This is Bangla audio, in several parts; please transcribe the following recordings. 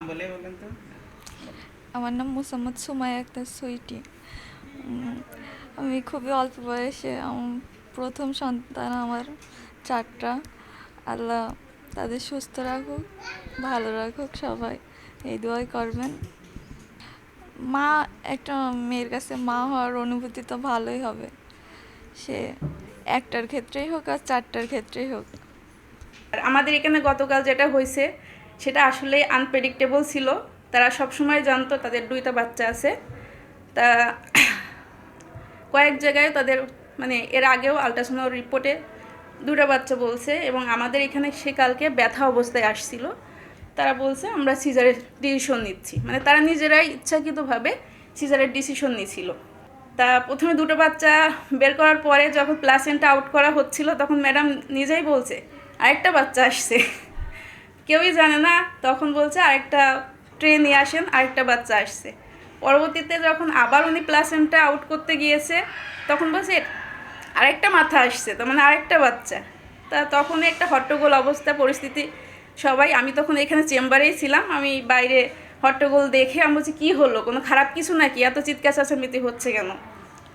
বলে বলেন তো। আমার নাম মোসাম্মদ সুমাইয়া আক্তার সুইটি। আমি খুবই অল্প বয়সে প্রথম সন্তান আমার 4টা। আল্লাহ তাদের সুস্থ রাখুক, ভালো রাখুক, সবাই এই দোয়াই করবেন। মা একটা মেয়ের কাছে মা হওয়ার অনুভূতি তো ভালোই হবে, সে একটার ক্ষেত্রেই হোক আর 4টার ক্ষেত্রেই হোক। আর আমাদের এখানে গতকাল যেটা হয়েছে সেটা আসলে আনপ্রেডিক্টেবল ছিল। তারা সবসময় জানতো তাদের 2টা বাচ্চা আছে। তা কয়েক জায়গায় তাদের মানে এর আগেও আল্ট্রাসাউন্ড রিপোর্টে 2টা বাচ্চা বলছে, এবং আমাদের এখানে সে কালকে ব্যথা অবস্থায় আসছিল। তারা বলছে আমরা সিজারের ডিসিশন নিচ্ছি, মানে তারা নিজেরাই ইচ্ছাকৃতভাবে সিজারের ডিসিশন নিয়েছিল। তা প্রথমে 2টো বাচ্চা বের করার পরে যখন প্লাসেন্টা আউট করা হচ্ছিল তখন ম্যাডাম নিজেই বলছে আরেকটা বাচ্চা আসছে। কেউই জানে না, তখন বলছে আরেকটা ট্রে নিয়ে আসেন, আরেকটা বাচ্চা আসছে। পরবর্তীতে যখন আবার উনি প্লাসেন্টা আউট করতে গিয়েছে তখন বলছে আরেকটা মাথা আসছে, তার মানে আরেকটা বাচ্চা। তা তখন একটা হট্টগোল অবস্থা পরিস্থিতি সবাই, আমি তখন এখানে চেম্বারেই ছিলাম, আমি বাইরে হট্টগোল দেখে আমি বলছি কী হলো, কোনো খারাপ কিছু নাকি, এত চিৎকার চেঁচামেচি হচ্ছে কেন।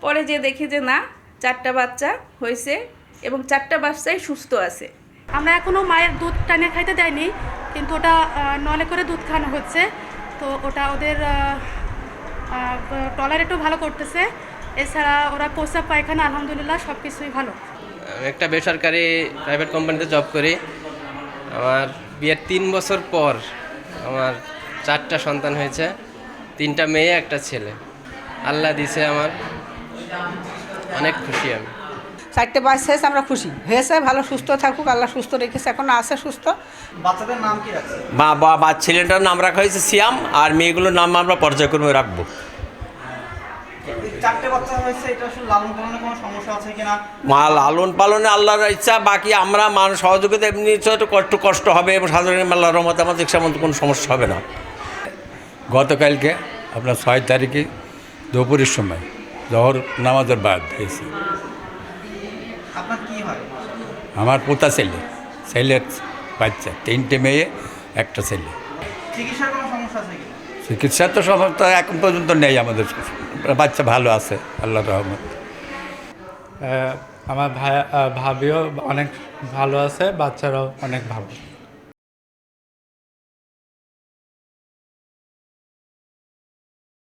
পরে যে দেখি যে না, 4টা বাচ্চা হয়েছে এবং 4টা বাচ্চাই সুস্থ আছে। আমরা এখনও মায়ের দুধ টানিয়ে খাইতে দেয়নি, কিন্তু ওটা নলে করে দুধ খাওয়ানো হচ্ছে। তো ওটা ওদের টলারেটও ভালো করতেছে। এছাড়া ওরা প্রস্রাব পায়খানা আলহামদুলিল্লাহ সব কিছুই ভালো। আমি একটা বেসরকারি প্রাইভেট কোম্পানিতে জব করি। আমার বিয়ের 3 বছর পর আমার 4টা সন্তান হয়েছে, 3টা মেয়ে, একটা ছেলে। আল্লাহ দিছে, আমার অনেক খুশি আমি। 4টে বাচ্চা হয়েছে, আমরা খুশি হয়েছে, ভালো সুস্থ থাকুক, আল্লাহ সুস্থ রেখেছে, এখন আছে সুস্থ। বাচ্চাদের নাম কি রাখছে? বা ছেলেটার নাম রাখা হয়েছে সিয়াম, আর মেয়েগুলোর নাম আমরা পর্যায়ক্রমে রাখবো। 4টে বাচ্চা হয়েছে, এটা আসলে লালন পালনে কোনো সমস্যা আছে কিনা? লালন পালনে আল্লাহর ইচ্ছা, বাকি আমরা মানুষ সহযোগিতা এমনি একটু কষ্ট হবে, এবং সাধারণ আল্লাহর রহমতে আমাদের সেমন কোনো সমস্যা হবে না। গতকালকে আপনার 6 তারিখে দুপুরের সময় জহর নামাজের বাদ হয়েছে। আপনার কি হয়? আমার পোতা ছেলের বাচ্চা, 3টে মেয়ে, একটা ছেলে। চিকিৎসার কোনো সমস্যা আছে কি? চিকিৎসার তো সমস্যা এখন পর্যন্ত নেই আমাদের, বাচ্চা ভালো আছে আল্লাহর রহমত। আমার ভাবিও অনেক ভালো আছে, বাচ্চারাও অনেক ভালো।